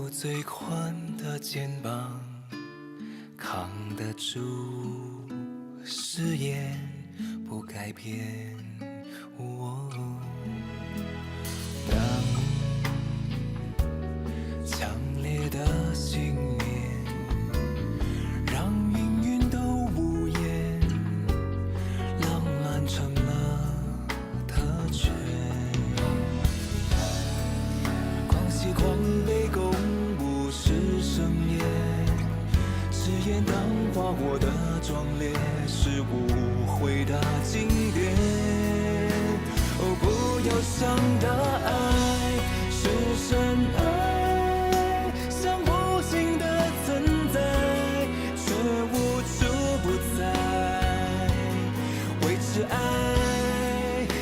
最宽的肩膀，扛得住誓言不改变。当强烈的信念让命运都无言，浪漫成了特权。狂喜狂悲公布是盛宴，誓言当花火的壮烈，是无悔的经典。哦，不要想的爱是深爱，像无形的存在，却无处不在，维持爱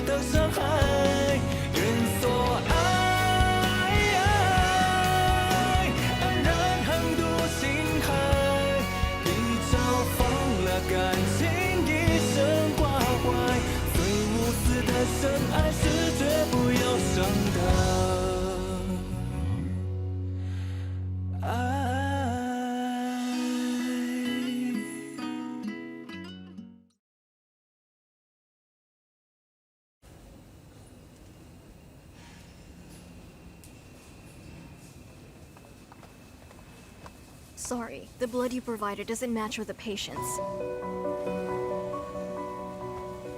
的伤害，愿所爱。安然横渡星海，一朝放了感情，一生挂怀。最无私的深爱是绝不要伤的爱。Sorry, the blood you provided doesn't match with the patient's.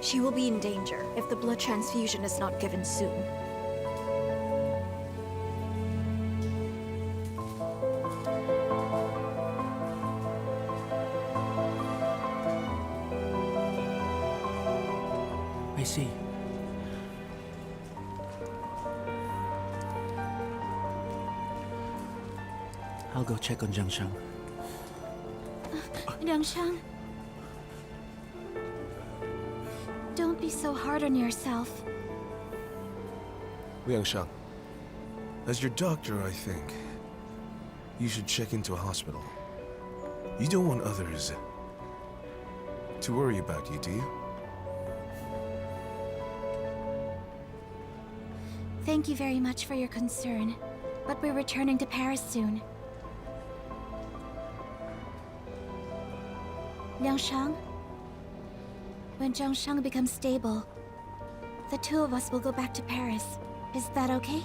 She will be in danger if the blood transfusion is not given soon. I see. I'll go check on Jiangshang. Liangshang, don't be so hard on yourself. Liangshang, as your doctor, I think you should check into a hospital. You don't want others to worry about you, do you? Thank you very much for your concern, but we're returning to Paris soon. Liangshang, when Jiangshang becomes stable, the two of us will go back to Paris. Is that okay?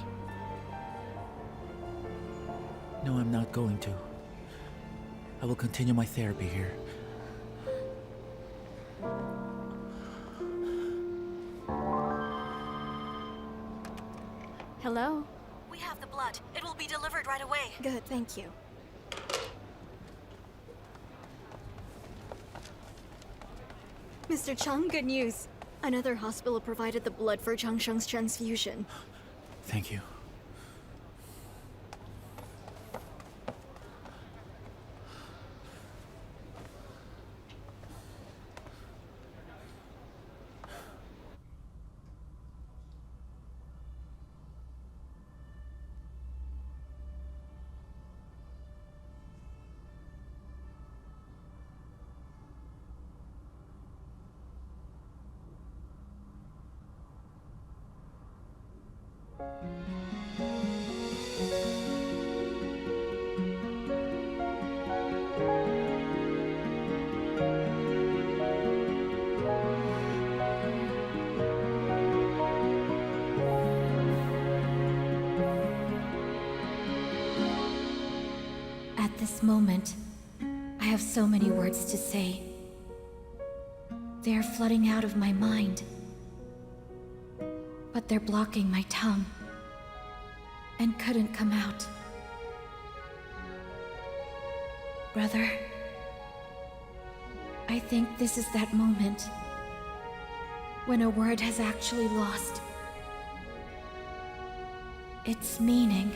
No, I'm not going to. I will continue my therapy here. Hello? We have the blood. It will be delivered right away. Good, thank you. Mr. Chung, good news. Another hospital provided the blood for Jiangshang's transfusion. Thank you. At this moment, I have so many words to say. They are flooding out of my mind, but they're blocking my tongue and couldn't come out. Brother, I think this is that moment when a word has actually lost its meaning.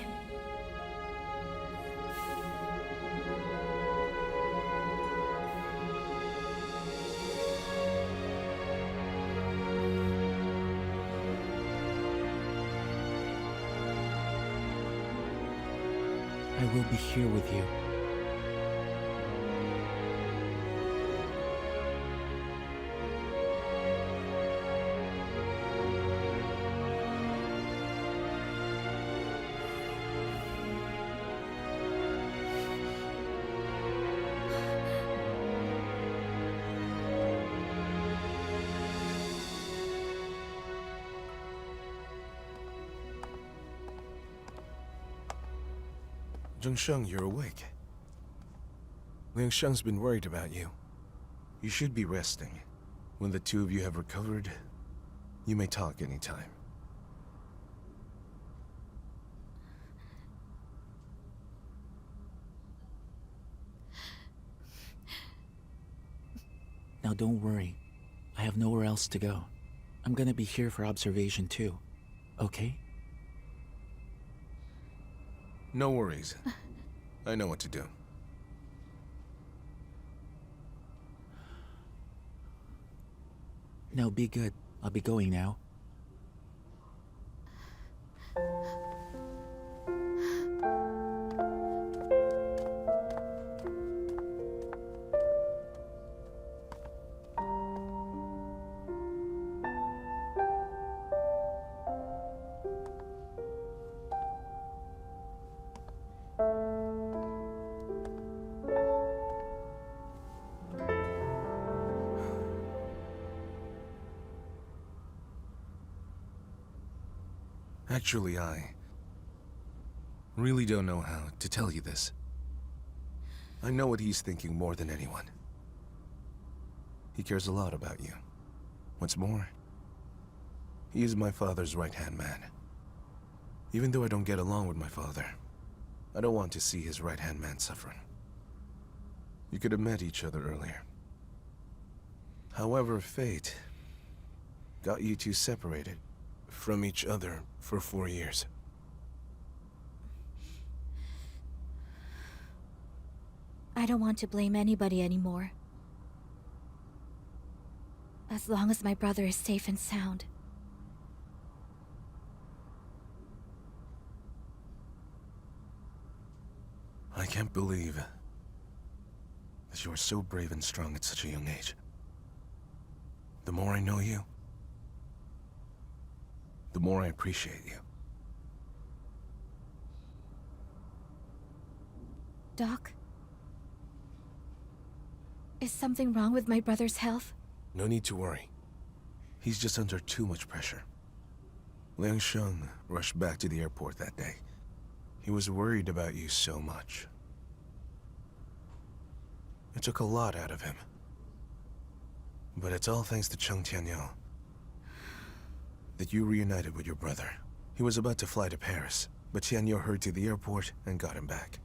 I will be here with you. Zhengsheng, you're awake. Liang Sheng's been worried about you. You should be resting. When the two of you have recovered, you may talk anytime. Now don't worry. I have nowhere else to go. I'm gonna be here for observation too. Okay? No worries. I know what to do. Now be good. I'll be going now. Actually, I really don't know how to tell you this. I know what he's thinking more than anyone. He cares a lot about you. What's more, he is my father's right-hand man. Even though I don't get along with my father, I don't want to see his right-hand man suffering. You could have met each other earlier. However, fate got you two separated from each other for 4 years. I don't want to blame anybody anymore. As long as my brother is safe and sound. I can't believe that you are so brave and strong at such a young age. The more I know you, the more I appreciate you. Doc? Is something wrong with my brother's health? No need to worry. He's just under too much pressure. Liang Sheng rushed back to the airport that day. He was worried about you so much. It took a lot out of him. But it's all thanks to Chung Tianyu that you reunited with your brother. He was about to fly to Paris, but Tianyu hurried to the airport and got him back.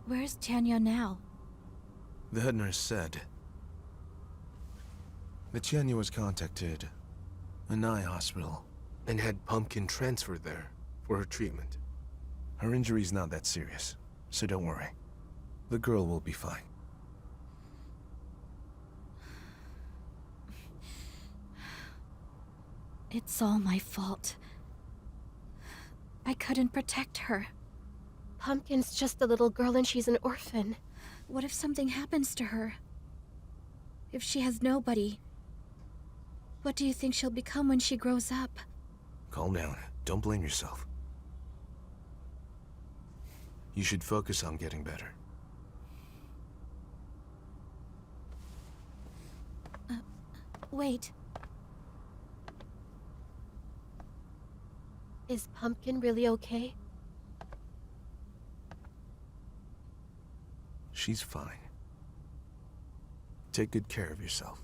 Where's Tianyu now? The head nurse said that Tianyu was contacted an eye hospital and had Pumpkin transferred there for her treatment. Her injury's not that serious, so don't worry. The girl will be fine. It's all my fault. I couldn't protect her. Pumpkin's just a little girl and she's an orphan. What if something happens to her? If she has nobody, what do you think she'll become when she grows up? Calm down. Don't blame yourself. You should focus on getting better. Wait. Is Pumpkin really okay? She's fine. Take good care of yourself.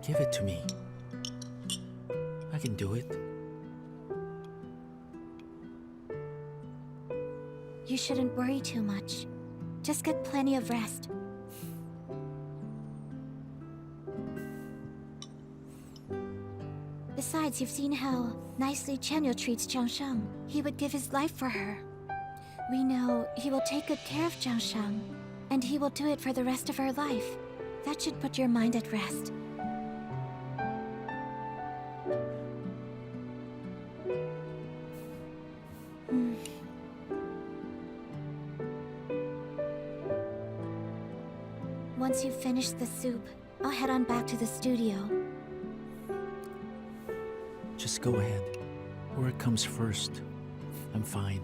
Give it to me. I can do it. You shouldn't worry too much. Just get plenty of rest. Besides, you've seen how nicely Tianyu treats Zhangsheng. He would give his life for her. We know he will take good care of Zhangsheng, and he will do it for the rest of her life. That should put your mind at rest. Once you've finished the soup, I'll head on back to the studio. Just go ahead. Work comes first. I'm fine.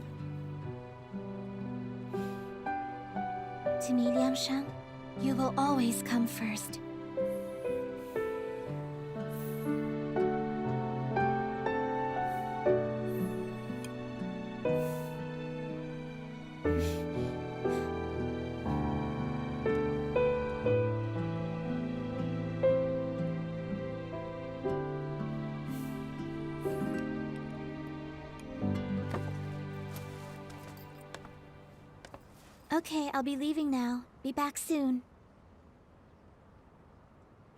To me, Liang-shang, you will always come first. Okay, I'll be leaving now. Be back soon.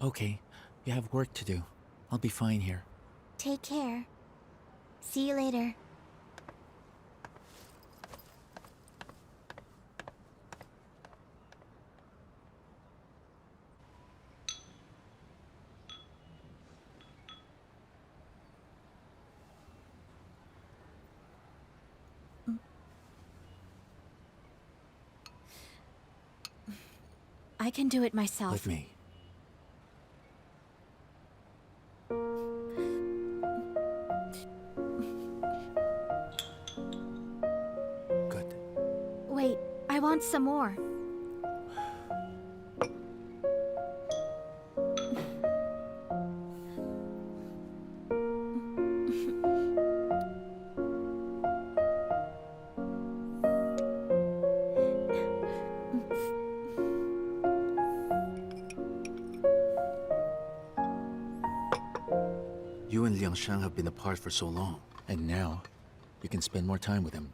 Okay, you have work to do. I'll be fine here. Take care. See you later. I can do it myself. With me. Good. Wait, I want some more. You and Liang-shang have been apart for so long, and now you can spend more time with him.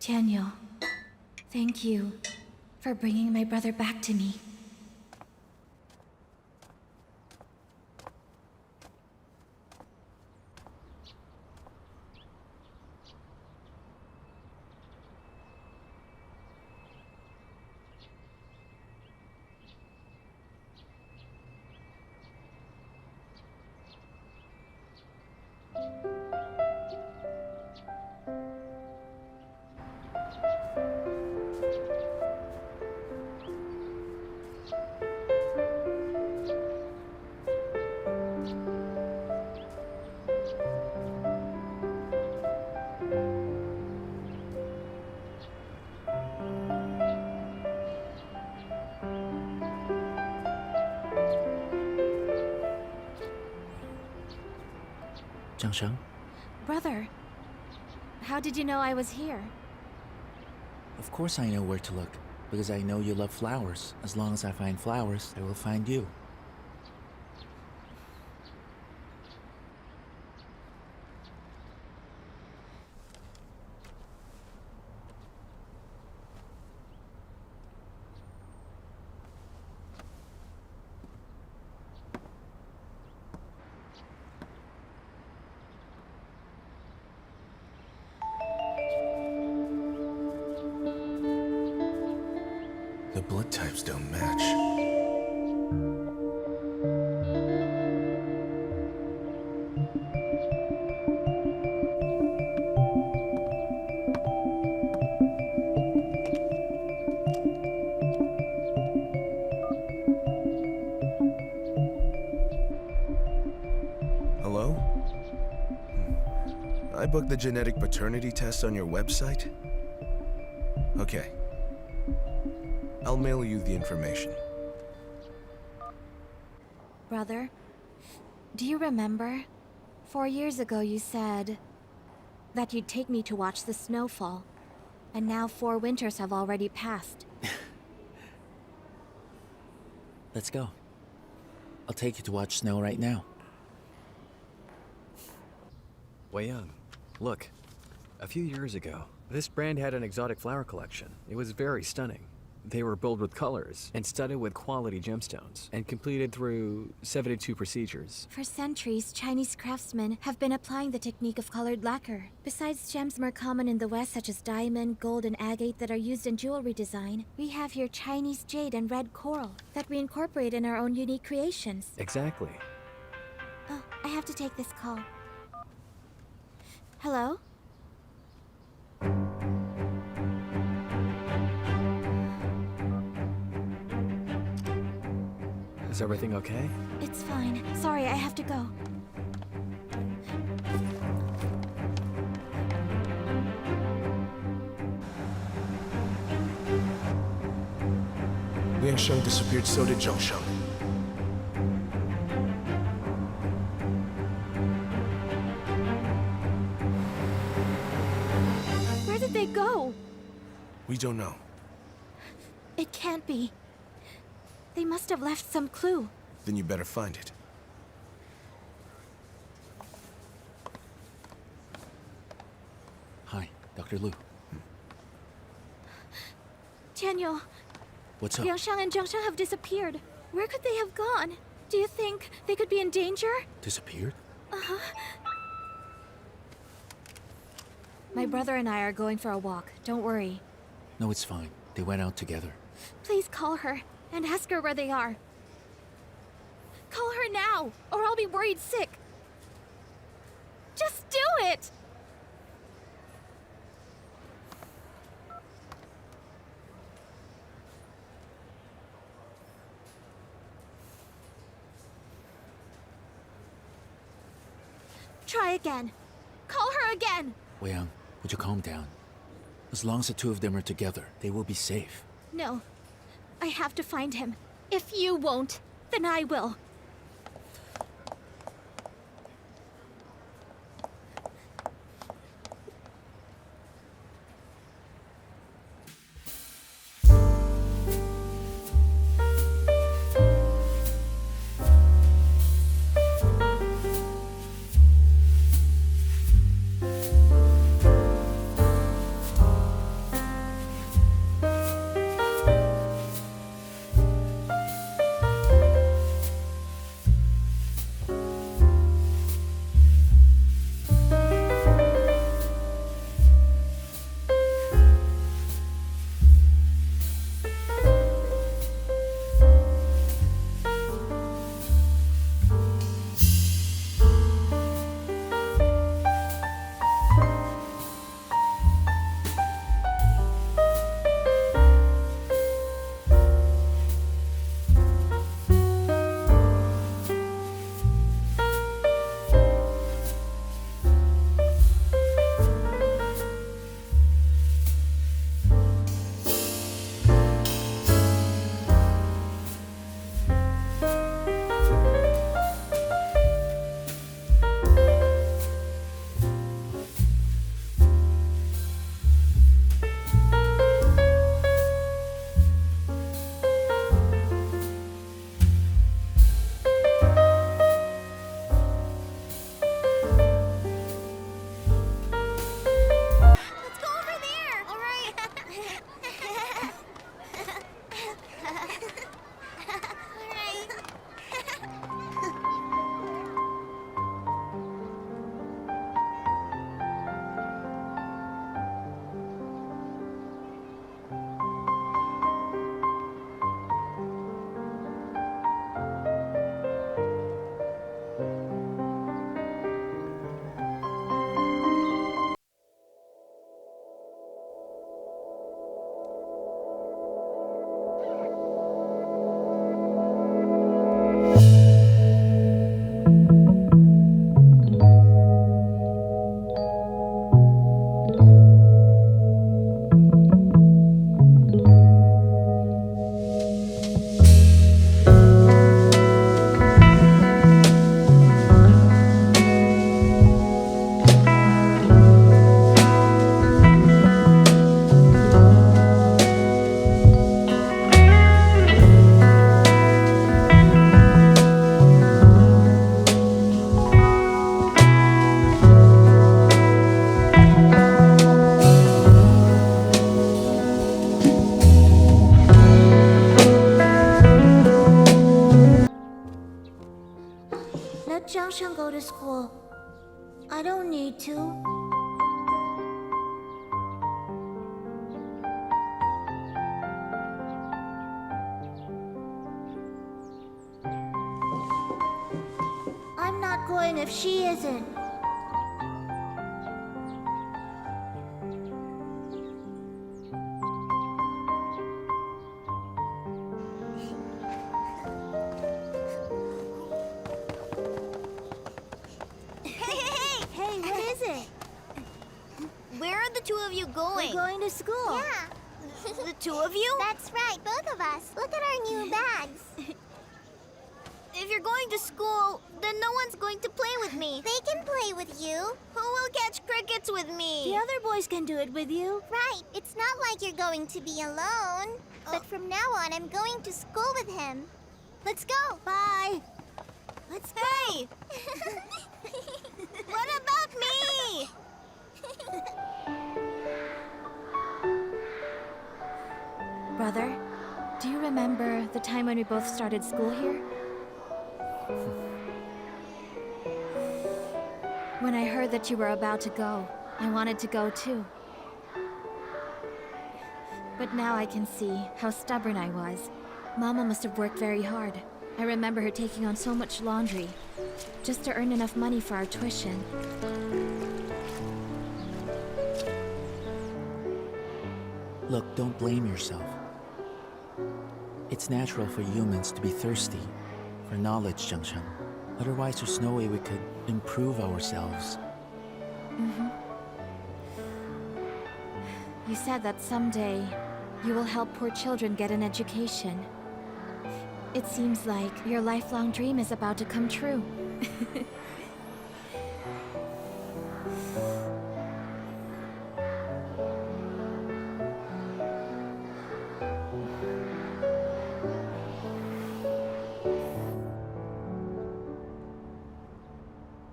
Tianyu, thank you for bringing my brother back to me. Jiangsheng? Brother, how did you know I was here? Of course I know where to look, because I know you love flowers. As long as I find flowers, I will find you. The blood types don't match. Hello? I booked the genetic paternity test on your website? Okay. I'll mail you the information. Brother, do you remember? 4 years ago you said that you'd take me to watch the snowfall. And now 4 winters have already passed. Let's go. I'll take you to watch snow right now. Wei Young, look. A few years ago, this brand had an exotic flower collection. It was very stunning. They were built with colors and studded with quality gemstones and completed through 72 procedures. For centuries, Chinese craftsmen have been applying the technique of colored lacquer. Besides gems more common in the West such as diamond, gold, and agate that are used in jewelry design, we have here Chinese jade and red coral that we incorporate in our own unique creations. Exactly. Oh, I have to take this call. Hello? Is everything okay? It's fine. Sorry, I have to go. Liang Sheng disappeared, so did Zhang Sheng. Where did they go? We don't know. It can't be. They must have left some clue. Then you better find it. Hi, Dr. Lu. Tianyu, What's up? Liang Sheng and Zhang Sheng have disappeared. Where could they have gone? Do you think they could be in danger? Disappeared? My brother and I are going for a walk. Don't worry. No, it's fine. They went out together. Please call her and ask her where they are. Call her now, or I'll be worried sick. Just do it! Try again. Call her again! Weiyang, would you calm down? As long as the two of them are together, they will be safe. No. I have to find him. If you won't, then I will. school. I don't need to. I'm not going if she isn't. Hey, what is it? Where are the two of you going? We're going to school. Yeah. The two of you? That's right, both of us. Look at our new bags. If you're going to school, then no one's going to play with me. They can play with you. Who will catch crickets with me? The other boys can do it with you. Right, it's not like you're going to be alone. But from now on, I'm going to school with him. Let's go. Bye. Let's go. Hey! What about me? Brother, do you remember the time when we both started school here? When I heard that you were about to go, I wanted to go too. But now I can see how stubborn I was. Mama must have worked very hard. I remember her taking on so much laundry, just to earn enough money for our tuition. Look, don't blame yourself. It's natural for humans to be thirsty for knowledge, Zhengsheng. Otherwise, there's no way we could improve ourselves. You said that someday you will help poor children get an education. It seems like your lifelong dream is about to come true.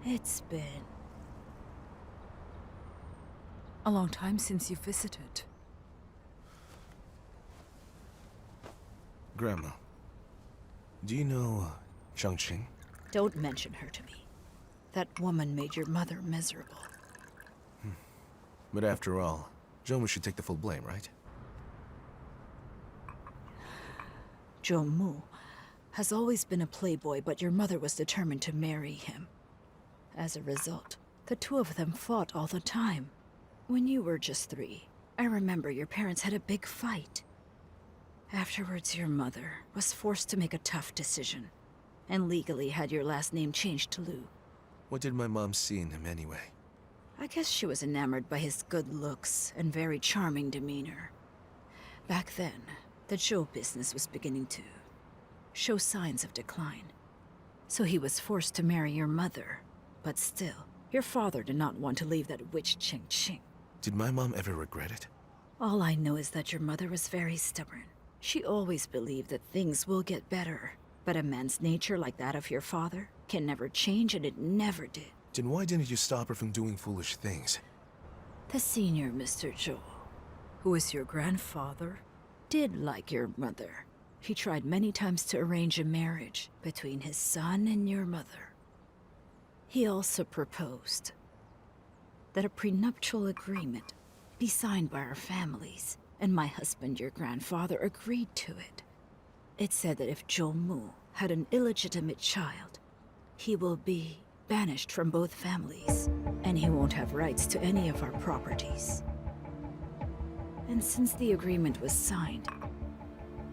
It's been a long time since you visited. Grandma, do you know Chongqing? Don't mention her to me. That woman made your mother miserable. But after all, Zhongmu should take the full blame, right? Zhongmu has always been a playboy, but your mother was determined to marry him. As a result, the two of them fought all the time. When you were just 3, I remember your parents had a big fight. Afterwards, your mother was forced to make a tough decision, and legally had your last name changed to Liu. What did my mom see in him anyway? I guess she was enamored by his good looks and very charming demeanor. Back then, the show business was beginning to show signs of decline. So he was forced to marry your mother. But still, your father did not want to leave that witch Ching. Did my mom ever regret it? All I know is that your mother was very stubborn. She always believed that things will get better. But a man's nature like that of your father can never change, and it never did. Then why didn't you stop her from doing foolish things? The senior Mr. Zhou, who is your grandfather, did like your mother. He tried many times to arrange a marriage between his son and your mother. He also proposed that a prenuptial agreement be signed by our families, and my husband, your grandfather, agreed to it. It said that if Zhongmu had an illegitimate child, he will be banished from both families, and he won't have rights to any of our properties. And since the agreement was signed,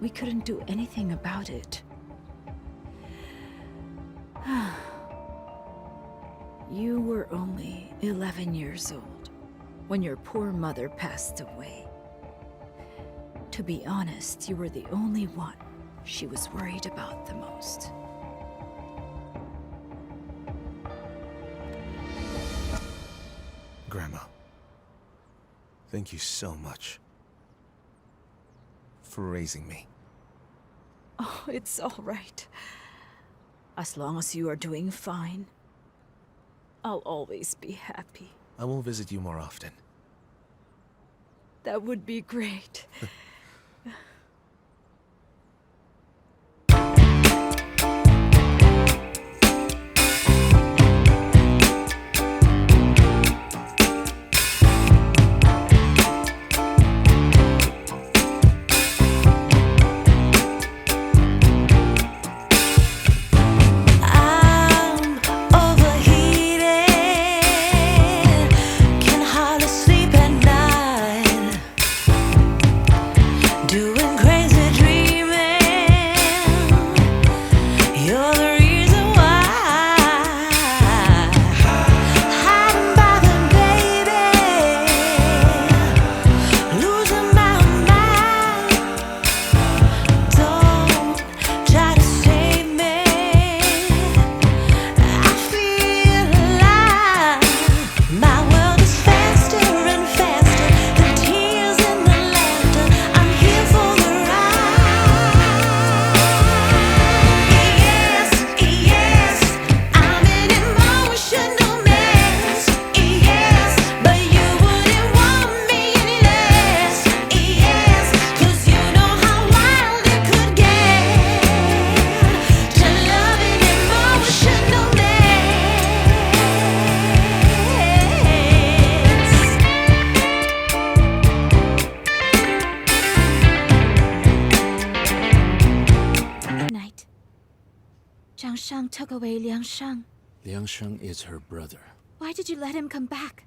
we couldn't do anything about it. You were only 11 years old when your poor mother passed away. To be honest, you were the only one she was worried about the most. Grandma, thank you so much for raising me. Oh, it's all right. As long as you are doing fine, I'll always be happy. I will visit you more often. That would be great. took away Liang Sheng? Liang Sheng is her brother. Why did you let him come back?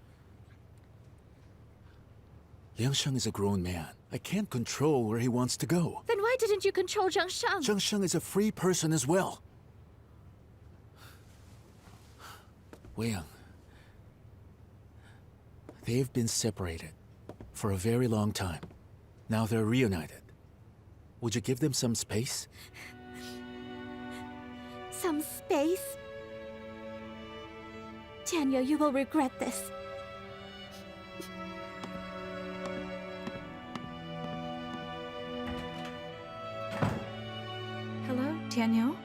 Liang Sheng is a grown man. I can't control where he wants to go. Then why didn't you control Zhang Sheng? Zhang Sheng is a free person as well. Wei Yang. They've been separated for a very long time. Now they're reunited. Would you give them some space? Some space? Tianyu, you will regret this. Hello, Tianyu?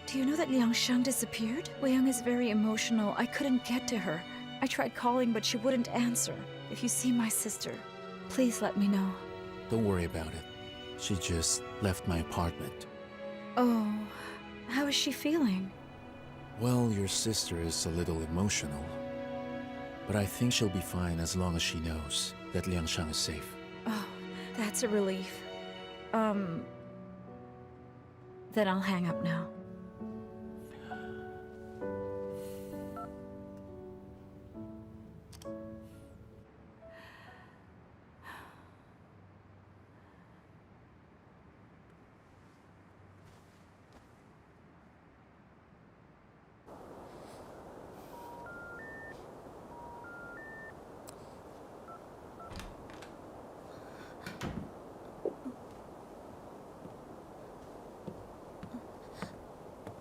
Do you know that Liang Sheng disappeared? Wei Yang is very emotional. I couldn't get to her. I tried calling, but she wouldn't answer. If you see my sister, please let me know. Don't worry about it. She just left my apartment. Oh, how is she feeling? Well, your sister is a little emotional. But I think she'll be fine as long as she knows that Liang Sheng is safe. Oh, that's a relief. Then I'll hang up now.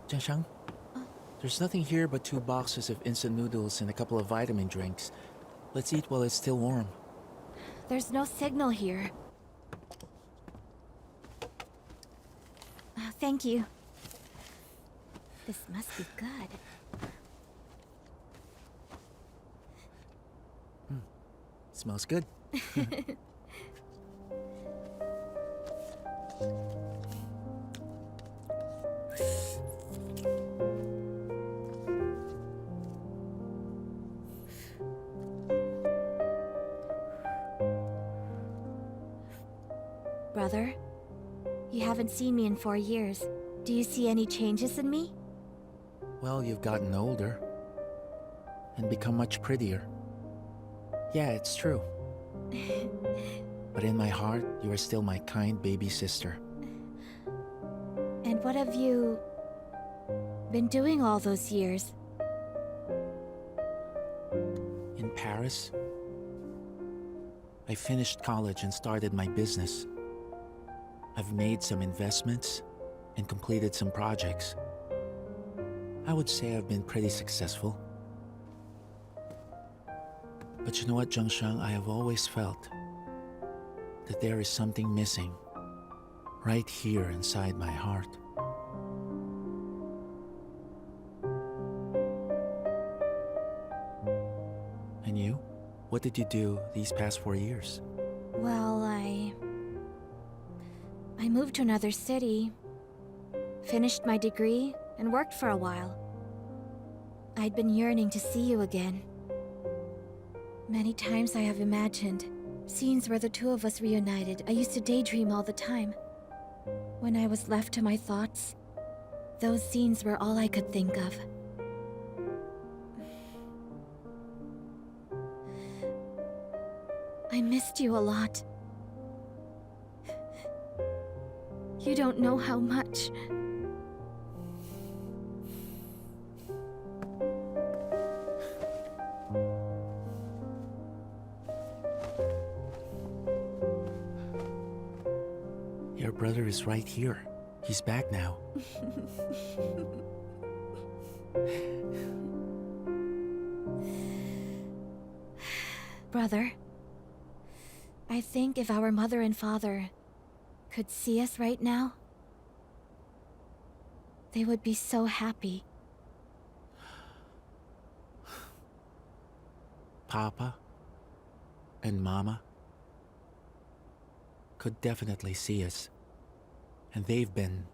Zhang Sheng? There's nothing here but 2 boxes of instant noodles and a couple of vitamin drinks. Let's eat while it's still warm. There's no signal here. Thank you. This must be good. Smells good. Brother, you haven't seen me in 4 years. Do you see any changes in me? Well, you've gotten older. And become much prettier. Yeah, it's true. But in my heart, you are still my kind baby sister. And what have you been doing all those years? In Paris, I finished college and started my business. I've made some investments and completed some projects. I would say I've been pretty successful. But you know what, Zhang Sheng? I have always felt that there is something missing right here inside my heart. And you? What did you do these past 4 years? Well, I moved to another city, finished my degree, and worked for a while. I'd been yearning to see you again. Many times I have imagined scenes where the 2 of us reunited. I used to daydream all the time. When I was left to my thoughts, those scenes were all I could think of. I missed you a lot. You don't know how much. Your brother is right here. He's back now. Brother, I think if our mother and father could see us right now, they would be so happy. Papa and Mama could definitely see us. And they've been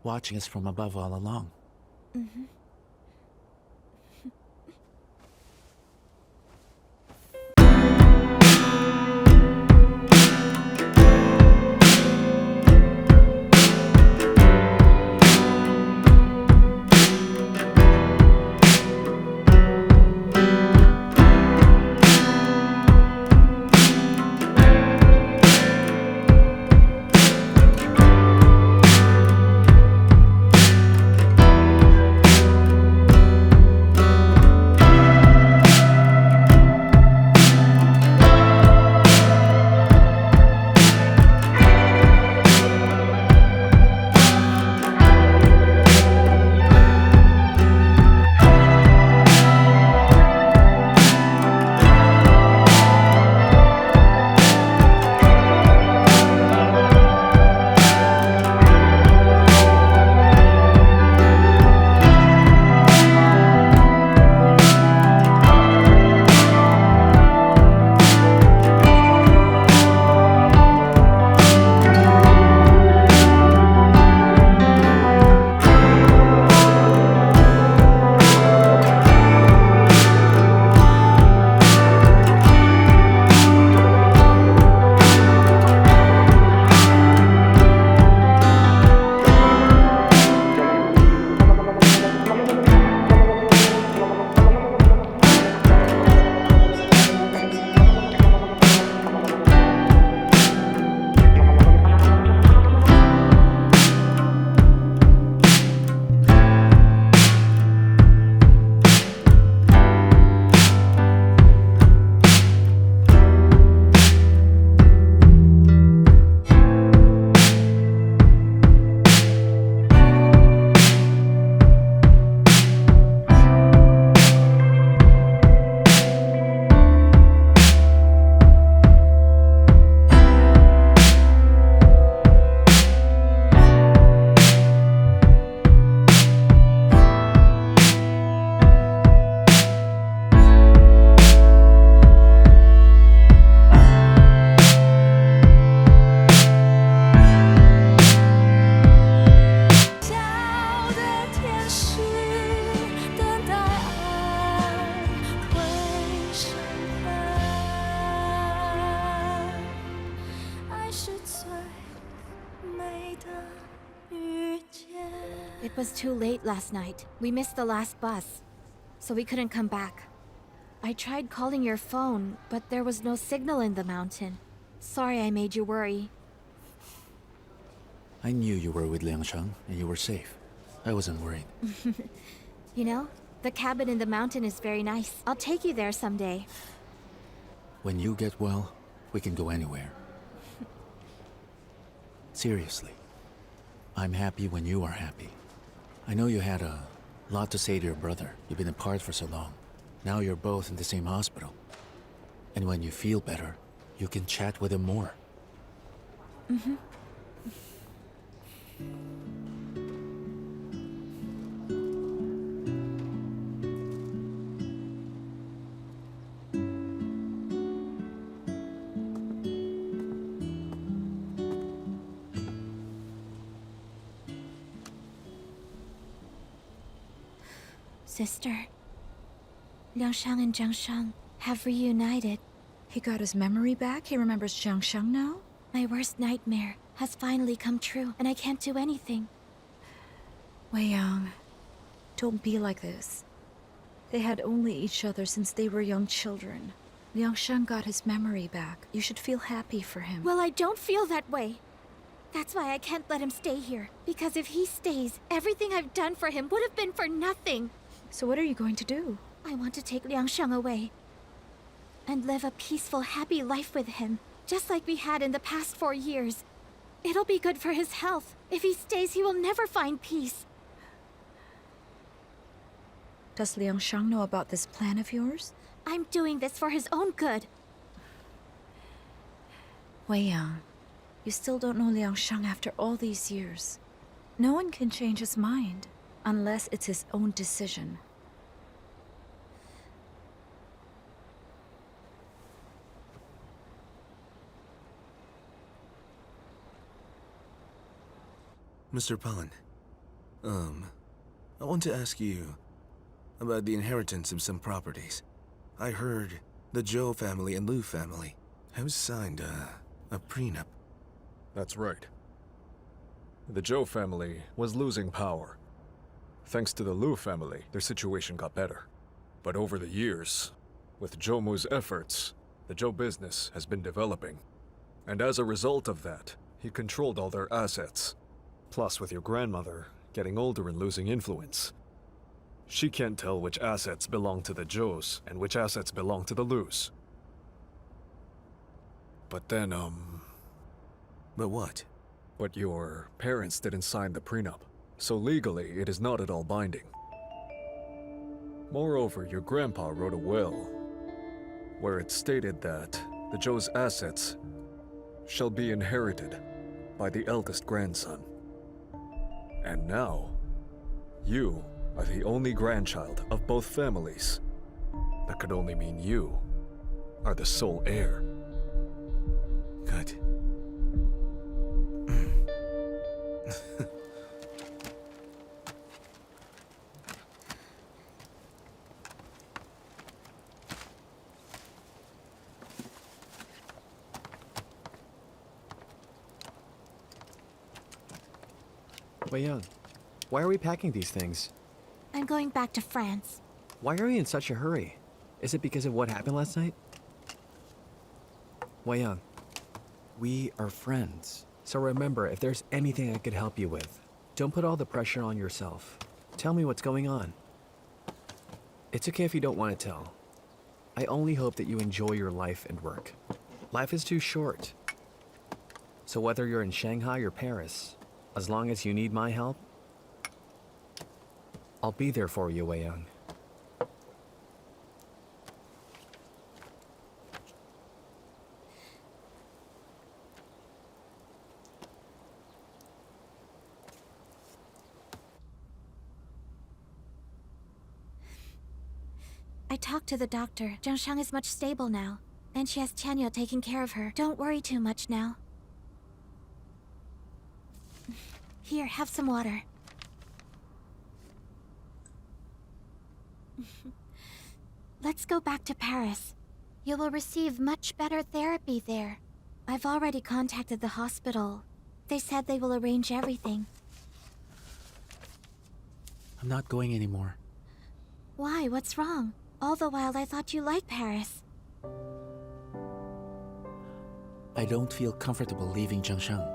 watching us from above all along. Mm-hmm. It was too late last night. We missed the last bus, so we couldn't come back. I tried calling your phone, but there was no signal in the mountain. Sorry I made you worry. I knew you were with Liang Shang and you were safe. I wasn't worried. You know, the cabin in the mountain is very nice. I'll take you there someday. When you get well, we can go anywhere. Seriously. I'm happy when you are happy. I know you had a lot to say to your brother. You've been apart for so long. Now you're both in the same hospital. And when you feel better, you can chat with him more. Mm-hmm. Sister, Liangshang and Jiangshang have reunited. He got his memory back? He remembers Jiangshang now? My worst nightmare has finally come true, and I can't do anything. Wei Yang, don't be like this. They had only each other since they were young children. Liangshang got his memory back. You should feel happy for him. Well, I don't feel that way. That's why I can't let him stay here. Because if he stays, everything I've done for him would have been for nothing. So what are you going to do? I want to take Liangshang away. And live a peaceful, happy life with him. Just like we had in the past 4 years. It'll be good for his health. If he stays, he will never find peace. Does Liangshang know about this plan of yours? I'm doing this for his own good. Wei Yang, you still don't know Liangshang after all these years. No one can change his mind, unless it's his own decision. Mr. Pan, I want to ask you about the inheritance of some properties. I heard the Zhou family and Lu family have signed a prenup. That's right. The Zhou family was losing power. Thanks to the Lu family, their situation got better. But over the years, with Zhou Mu's efforts, the Zhou business has been developing. And as a result of that, he controlled all their assets. Plus, with your grandmother getting older and losing influence, she can't tell which assets belong to the Zhous and which assets belong to the Lus. But then, But what? But your parents didn't sign the prenup, so legally it is not at all binding. Moreover, your grandpa wrote a will, where it stated that the Zhou's assets shall be inherited by the eldest grandson. And now, you are the only grandchild of both families. That could only mean you are the sole heir. Good. Wei Yang, why are we packing these things? I'm going back to France. Why are you in such a hurry? Is it because of what happened last night? Wei Yang, we are friends. So remember, if there's anything I could help you with, don't put all the pressure on yourself. Tell me what's going on. It's okay if you don't want to tell. I only hope that you enjoy your life and work. Life is too short. So whether you're in Shanghai or Paris, as long as you need my help, I'll be there for you, Wei Yang. I talked to the doctor. Jiangshang is much stable now. And she has Tianyu taking care of her. Don't worry too much now. Here, have some water. Let's go back to Paris. You will receive much better therapy there. I've already contacted the hospital. They said they will arrange everything. I'm not going anymore. Why? What's wrong? All the while I thought you liked Paris. I don't feel comfortable leaving Zhengshan.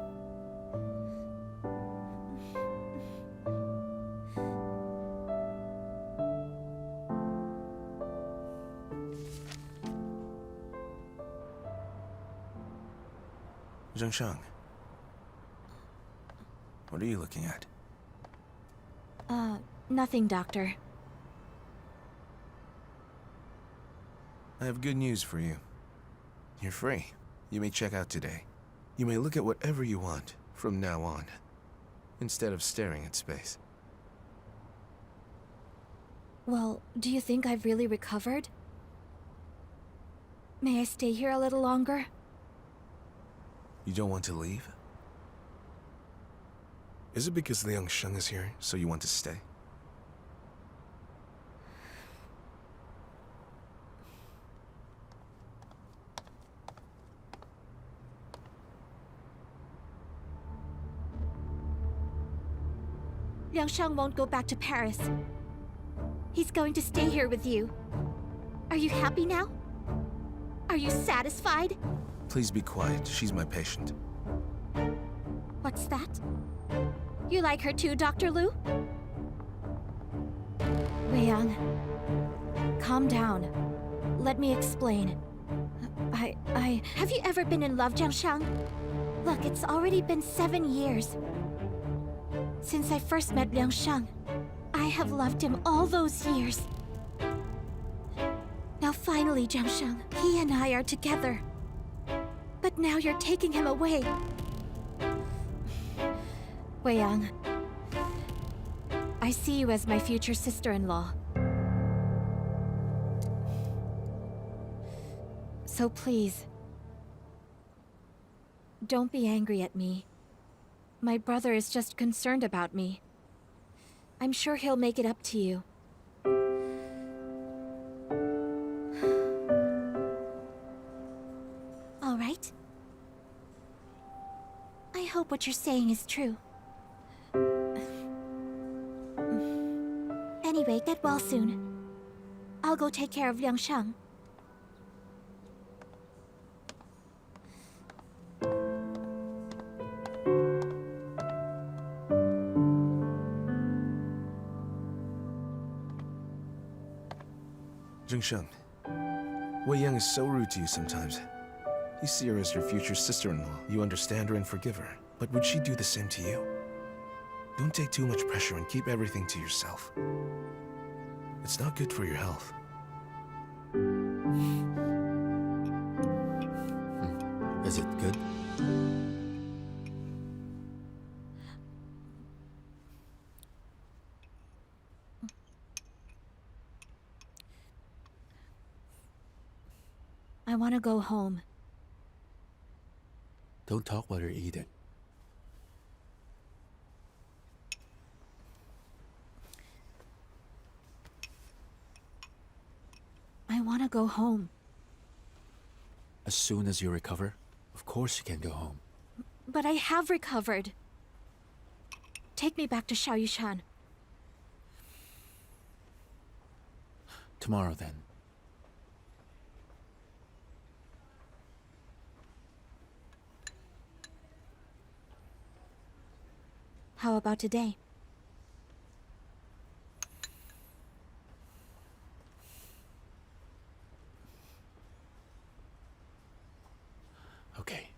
Zhengshan. What are you looking at? Nothing, Doctor. I have good news for you. You're free. You may check out today. You may look at whatever you want from now on, instead of staring at space. Well, do you think I've really recovered? May I stay here a little longer? You don't want to leave? Is it because Liang Sheng is here, so you want to stay? Liang Sheng won't go back to Paris. He's going to stay here with you. Are you happy now? Are you satisfied? Please be quiet. She's my patient. What's that? You like her too, Dr. Liu? Wei Yang, calm down. Let me explain. Have you ever been in love, Jiangshang? Look, it's already been 7 years. Since I first met Liang Sheng, I have loved him all those years. Now finally, Jiangsheng, he and I are together. But now you're taking him away. Wei Yang, I see you as my future sister-in-law. So please, don't be angry at me. My brother is just concerned about me. I'm sure he'll make it up to you. All right? I hope what you're saying is true. Anyway, get well soon. I'll go take care of Liang Sheng. Zhengsheng, Wei Yang is so rude to you sometimes. You see her as your future sister-in-law. You understand her and forgive her. But would she do the same to you? Don't take too much pressure and keep everything to yourself. It's not good for your health. Is it good? I want to go home. Don't talk while you're eating. I want to go home. As soon as you recover, of course you can go home. But I have recovered. Take me back to Shaoyushan. Tomorrow then. How about today? Okay.